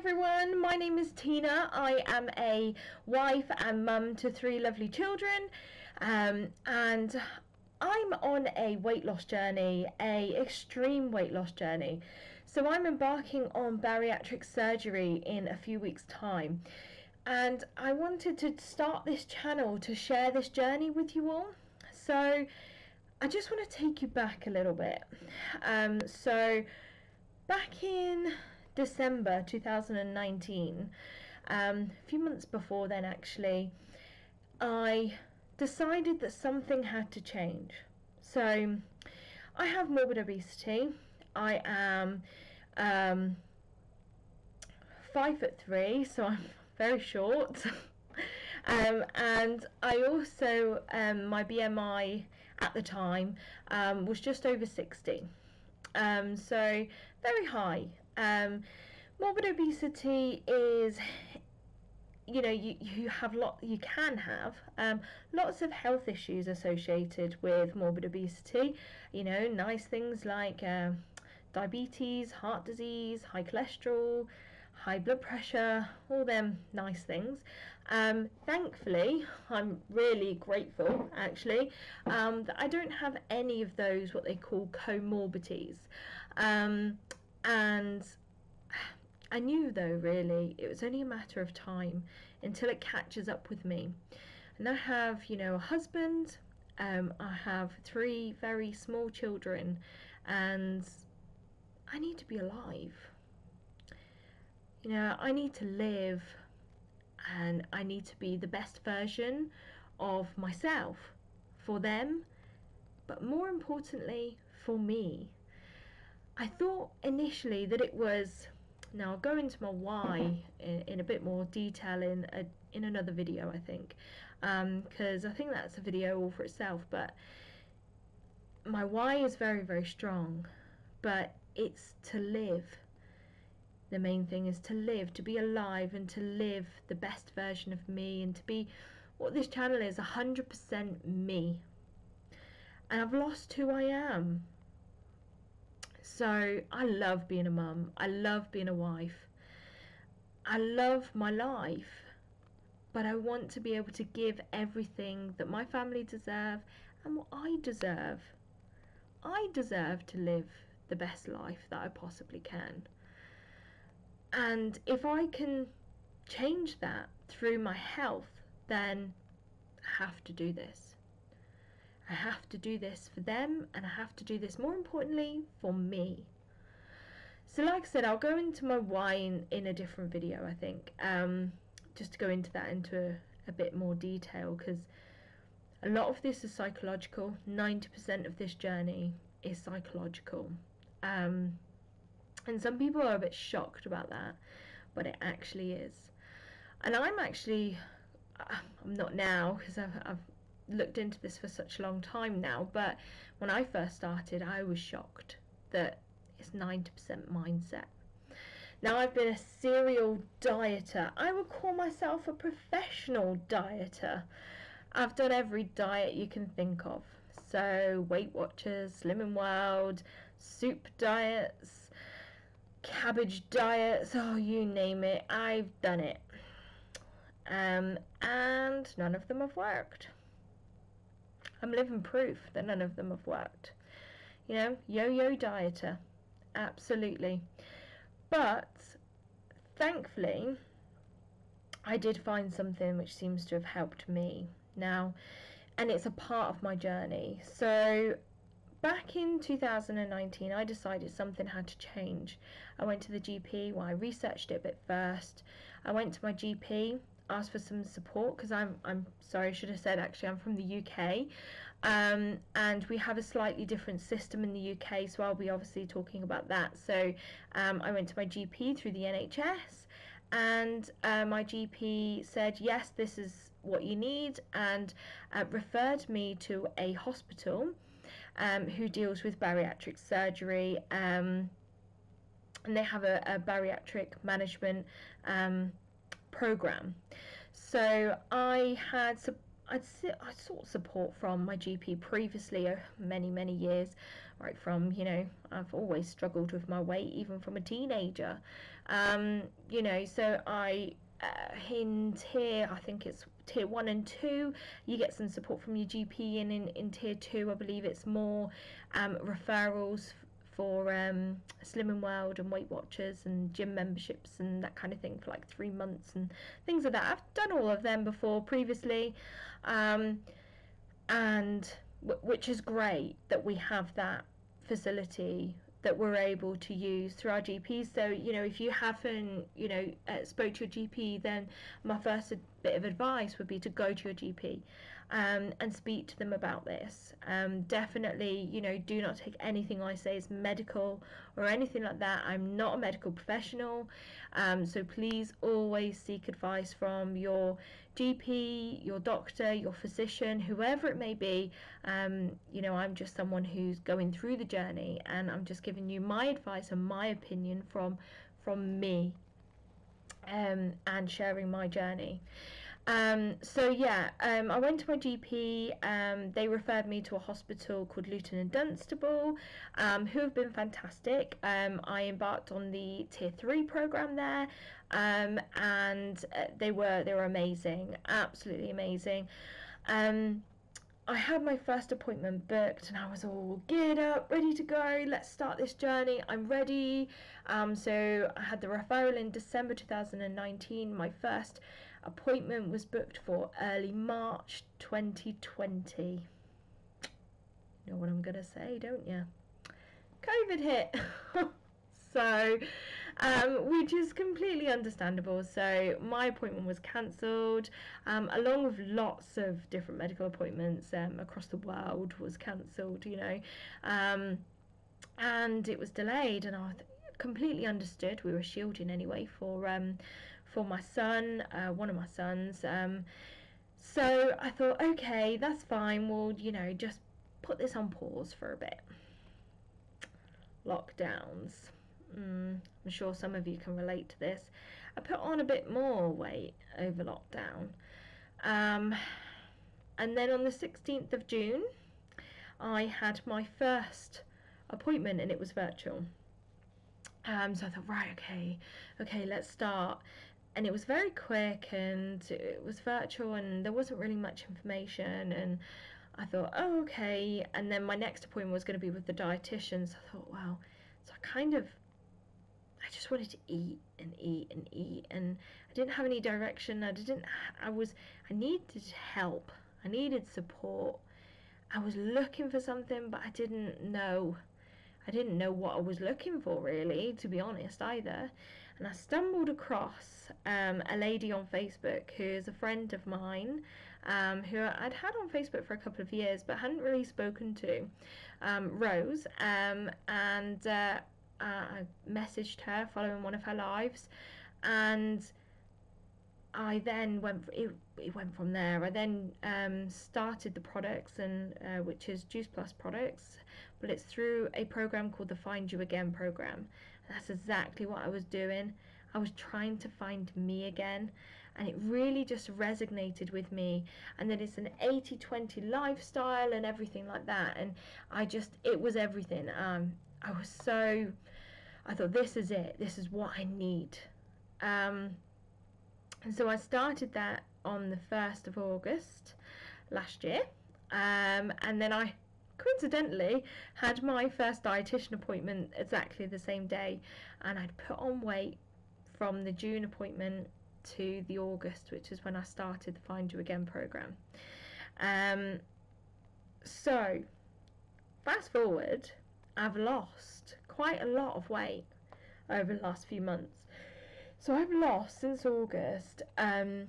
everyone, my name is Tina. I am a wife and mum to 3 lovely children, and I'm on a weight loss journey, a extreme weight loss journey. So I'm embarking on bariatric surgery in a few weeks' time, and I wanted to start this channel to share this journey with you all. So I just want to take you back a little bit. So back in December 2019, a few months before then actually, I decided that something had to change. So I have morbid obesity. I am 5'3", so I'm very short. And I also, my BMI at the time was just over 60. So very high. Morbid obesity is, you can have lots of health issues associated with morbid obesity. Nice things like diabetes, heart disease, high cholesterol, high blood pressure, all them nice things. Thankfully, I'm really grateful actually that I don't have any of those what they call comorbidities. And I knew though really it was only a matter of time until it catches up with me. And I have, a husband, I have 3 very small children, and I need to be alive. I need to live, and I need to be the best version of myself for them, but more importantly for me. I thought initially that it was, now I'll go into my why in a bit more detail in another video, I think, because I think that's a video all for itself. But my why is very, very strong, but it's to live. The main thing is to live, to be alive, and to live the best version of me, and to be what this channel is, 100% me. And I've lost who I am. So I love being a mum, I love being a wife, I love my life, but I want to be able to give everything that my family deserve and what I deserve. I deserve to live the best life that I possibly can. And if I can change that through my health, then I have to do this. I have to do this for them, and I have to do this, more importantly, for me. So like I said, I'll go into my why in a different video, I think, just to go into that into a bit more detail, because a lot of this is psychological. 90% of this journey is psychological. And some people are a bit shocked about that, but it actually is. And I'm not now, because I've looked into this for such a long time now, but when I first started, I was shocked that it's 90% mindset. Now, I've been a serial dieter. I would call myself a professional dieter. I've done every diet you can think of. So Weight Watchers, Slimming World, soup diets, cabbage diets, oh, you name it, I've done it. And none of them have worked. I'm living proof that none of them have worked. Yo-yo dieter, absolutely. But thankfully, I did find something which seems to have helped me now, and it's a part of my journey. So back in 2019, I decided something had to change. I went to the GP. Well, I researched it a bit first. I went to my GP, asked for some support, because I'm sorry, I should have said actually I'm from the UK, and we have a slightly different system in the UK, so I'll be obviously talking about that. So I went to my GP through the NHS, and my GP said, yes, this is what you need, and referred me to a hospital who deals with bariatric surgery, and they have a bariatric management program. So I I sought support from my GP previously, many years, right from, I've always struggled with my weight, even from a teenager. So in tier, I think it's tier 1 and 2, you get some support from your GP, and in tier 2, I believe it's more referrals for Slimming World and Weight Watchers and gym memberships and that kind of thing for like 3 months and things like that. I've done all of them before previously, um, and which is great that we have that facility that we're able to use through our GPs. So, if you haven't, spoke to your GP, then my first bit of advice would be to go to your GP and speak to them about this. Definitely, do not take anything I say as medical or anything like that. I'm not a medical professional. So please always seek advice from your GP, your doctor, your physician, whoever it may be. I'm just someone who's going through the journey, and I'm just giving you my advice and my opinion from me, and sharing my journey. I went to my GP. They referred me to a hospital called Luton and Dunstable, who have been fantastic. I embarked on the tier 3 program there, and they were amazing, absolutely amazing. I had my first appointment booked, and I was all geared up, ready to go. Let's start this journey. I'm ready. So I had the referral in December 2019. My first appointment was booked for early March 2020. You know what I'm gonna say, don't you? COVID hit. So, which is completely understandable. So my appointment was cancelled, along with lots of different medical appointments across the world was cancelled, and it was delayed, and I completely understood. We were shielding anyway for my son, one of my sons. So I thought, okay, that's fine. We'll, just put this on pause for a bit. Lockdowns. I'm sure some of you can relate to this. I put on a bit more weight over lockdown. And then on the 16th of June, I had my first appointment, and it was virtual. So I thought, right, okay, let's start. And it was very quick, and it was virtual, and there wasn't really much information, and I thought, oh, okay. And then my next appointment was going to be with the dietitian, so I thought, wow. So I just wanted to eat and eat and eat, and I didn't have any direction. I needed help. I needed support. I was looking for something, but I didn't know what I was looking for, really, to be honest, either. And I stumbled across a lady on Facebook who is a friend of mine, who I'd had on Facebook for a couple of years but hadn't really spoken to, Rose, and I messaged her following one of her lives, and I then it went from there. I then started the products, and which is Juice Plus products, but it's through a program called the Find You Again program. And that's exactly what I was doing. I was trying to find me again, and it really just resonated with me. And then it's an 80-20 lifestyle and everything like that, and it was everything. I thought, this is it. This is what I need. And so I started that on the 1st of August last year. And then I coincidentally had my first dietitian appointment exactly the same day. And I'd put on weight from the June appointment to the August, which is when I started the Find You Again program. So fast forward, I've lost quite a lot of weight over the last few months. So I've lost since August over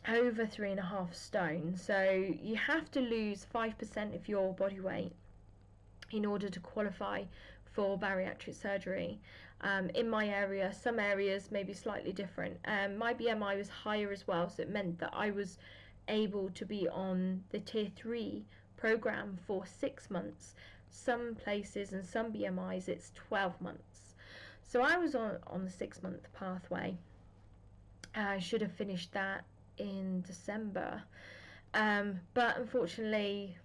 3.5 stone. So you have to lose 5% of your body weight in order to qualify for bariatric surgery. In my area, some areas may be slightly different. My BMI was higher as well, so it meant that I was able to be on the tier 3 program for 6 months. Some places and some BMIs it's 12 months. So I was on the 6-month pathway. I should have finished that in December, But unfortunately,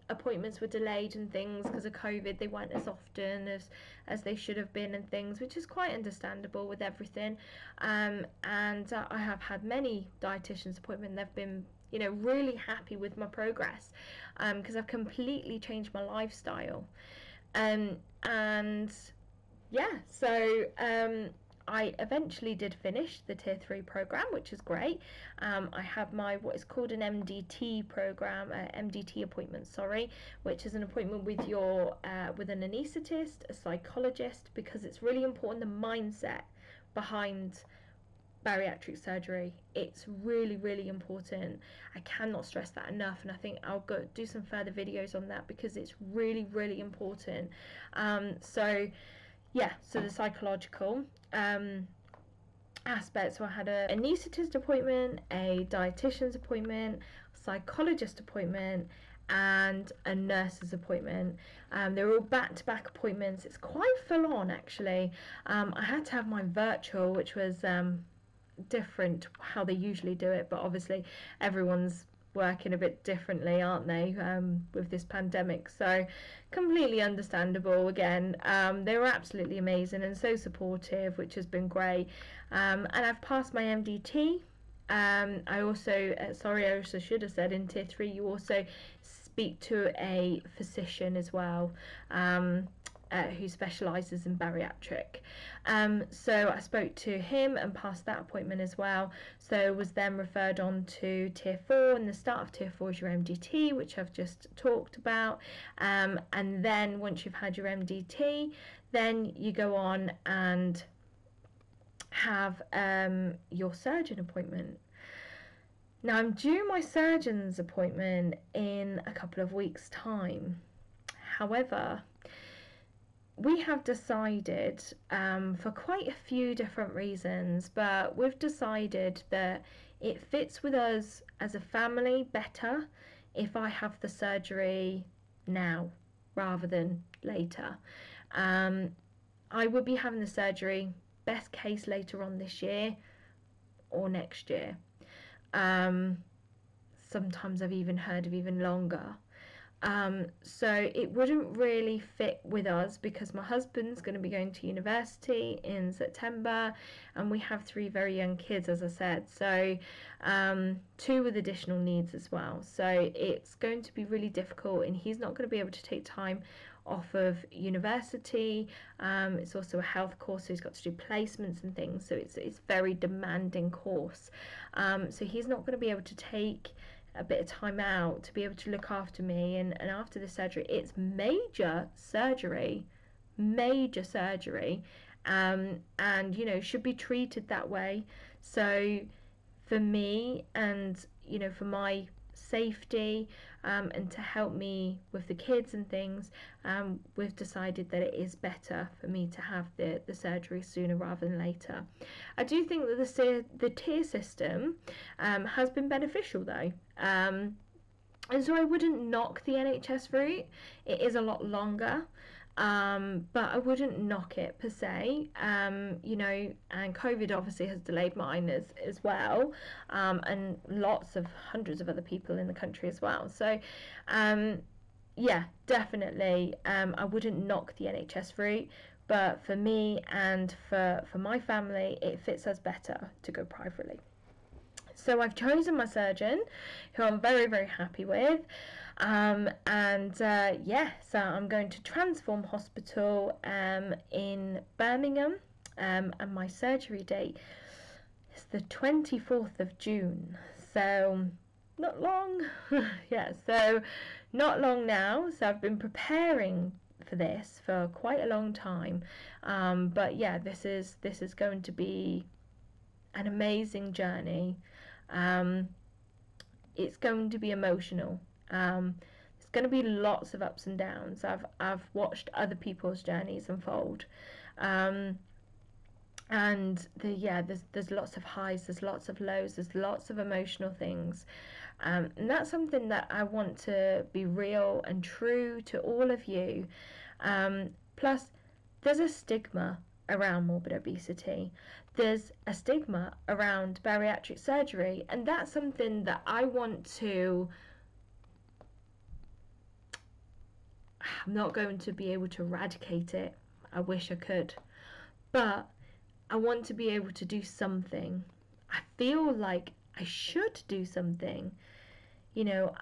appointments were delayed and things because of COVID. They weren't as often as they should have been and things, which is quite understandable with everything. And I have had many dietitians appointments. They've been, really happy with my progress, because I've completely changed my lifestyle. And yeah, so I eventually did finish the Tier 3 program, which is great. I have my what is called an MDT program, MDT appointment, sorry, which is an appointment with with an anaesthetist, a psychologist, because it's really important the mindset behind bariatric surgery. It's really, really important. I cannot stress that enough, and I think I'll go do some further videos on that because it's really, really important. So the psychological aspect. So I had a anaesthetist appointment, a dietitian's appointment, psychologist appointment, and a nurse's appointment. They were all back-to-back appointments. It's quite full on, actually. I had to have my virtual, which was different how they usually do it, but obviously everyone's working a bit differently, aren't they, with this pandemic? So completely understandable. Again, they were absolutely amazing and so supportive, which has been great. And I've passed my MDT. I also should have said in Tier 3 you also speak to a physician as well, who specialises in bariatric. So I spoke to him and passed that appointment as well. So was then referred on to Tier 4, and the start of Tier 4 is your MDT, which I've just talked about. And then once you've had your MDT, then you go on and have your surgeon appointment. Now I'm due my surgeon's appointment in a couple of weeks' time. However, we have decided, for quite a few different reasons, but we've decided that it fits with us as a family better if I have the surgery now rather than later. I would be having the surgery, best case, later on this year or next year. Sometimes I've even heard of even longer. So it wouldn't really fit with us because my husband's going to be going to university in September, and we have 3 very young kids, as I said, so 2 with additional needs as well. So it's going to be really difficult, and he's not going to be able to take time off of university. It's also a health course, so he's got to do placements and things, so it's a very demanding course. So he's not going to be able to take a bit of time out to be able to look after me, and after the surgery, it's major surgery, and should be treated that way. So for me, and for my safety, and to help me with the kids and things, we've decided that it is better for me to have the surgery sooner rather than later. I do think that the tier system has been beneficial though, and so I wouldn't knock the NHS route. It is a lot longer, but I wouldn't knock it per se. And COVID obviously has delayed mine as well, and hundreds of other people in the country as well. So yeah, definitely, I wouldn't knock the NHS route, but for me and for my family, it fits us better to go privately. So I've chosen my surgeon, who I'm very, very happy with. So I'm going to Transform Hospital in Birmingham, and my surgery date is the 24th of June. So not long. Yeah, so not long now. So I've been preparing for this for quite a long time. But yeah, this is going to be an amazing journey. It's going to be emotional. There's going to be lots of ups and downs. I've watched other people's journeys unfold, and there's lots of highs, there's lots of lows, there's lots of emotional things, and that's something that I want to be real and true to all of you. Plus, there's a stigma around morbid obesity. There's a stigma around bariatric surgery, and that's something that I want to... I'm not going to be able to eradicate it. I wish I could. But I want to be able to do something. I feel like I should do something. You know,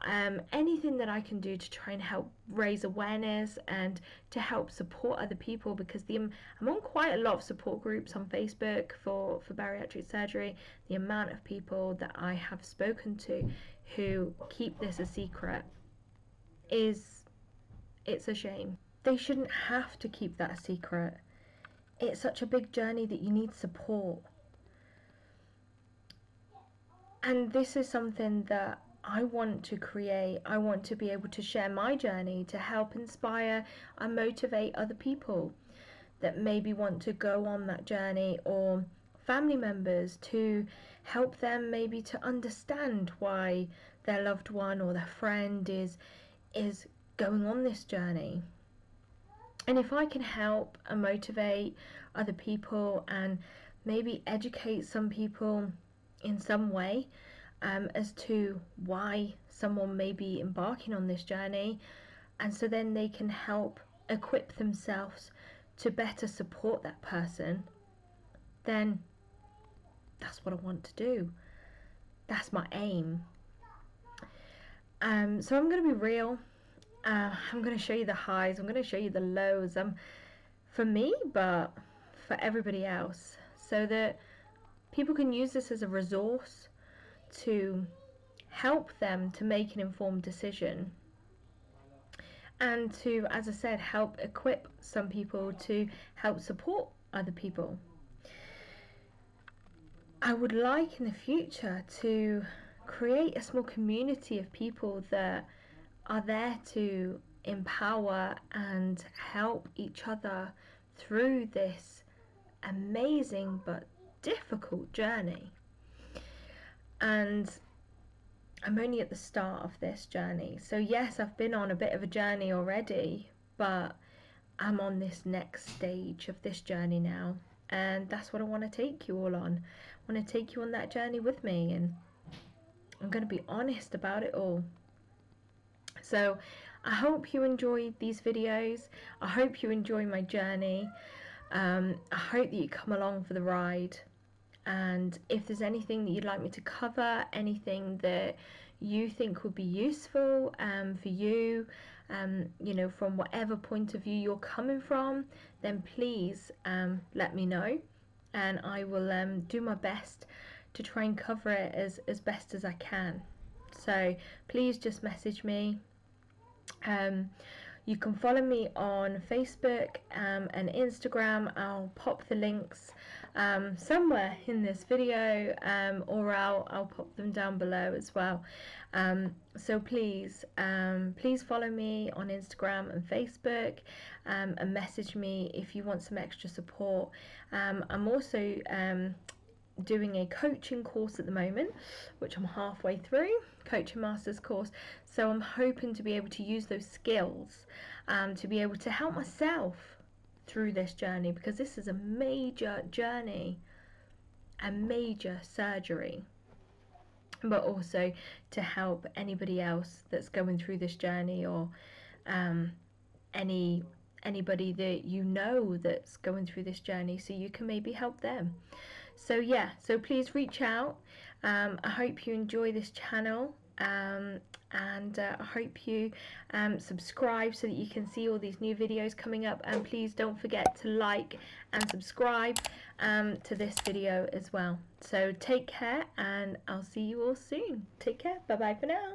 anything that I can do to try and help raise awareness and to help support other people, because I'm on quite a lot of support groups on Facebook for bariatric surgery. The amount of people that I have spoken to who keep this a secret it's a shame. They shouldn't have to keep that a secret. It's such a big journey that you need support. And this is something that I want to create. I want to be able to share my journey to help inspire and motivate other people that maybe want to go on that journey, or family members, to help them maybe to understand why their loved one or their friend is going on this journey. And if I can help and motivate other people and maybe educate some people in some way as to why someone may be embarking on this journey, and so then they can help equip themselves to better support that person, then that's what I want to do. That's my aim. So I'm going to be real. I'm going to show you the highs, I'm going to show you the lows, for me, but for everybody else, so that people can use this as a resource to help them to make an informed decision, and to, as I said, help equip some people to help support other people. I would like in the future to create a small community of people that are there to empower and help each other through this amazing but difficult journey. And I'm only at the start of this journey. So yes, I've been on a bit of a journey already, but I'm on this next stage of this journey now. And that's what I want to take you all on. I want to take you on that journey with me, and I'm going to be honest about it all. So I hope you enjoyed these videos. I hope you enjoy my journey. I hope that you come along for the ride. And if there's anything that you'd like me to cover, anything that you think would be useful for you, you know, from whatever point of view you're coming from, then please let me know, and I will do my best to try and cover it as best as I can. So please just message me. You can follow me on Facebook and Instagram. I'll pop the links somewhere in this video, or I'll pop them down below as well. So please follow me on Instagram and Facebook, and message me if you want some extra support. I'm also doing a coaching course at the moment, which I'm halfway through, coaching masters course. So I'm hoping to be able to use those skills to be able to help myself through this journey, because this is a major journey, a major surgery, but also to help anybody else that's going through this journey, or anybody that you know that's going through this journey, so you can maybe help them. So yeah, so please reach out. I hope you enjoy this channel, and I hope you subscribe so that you can see all these new videos coming up, and please don't forget to like and subscribe to this video as well. So take care, and I'll see you all soon. Take care. Bye bye for now.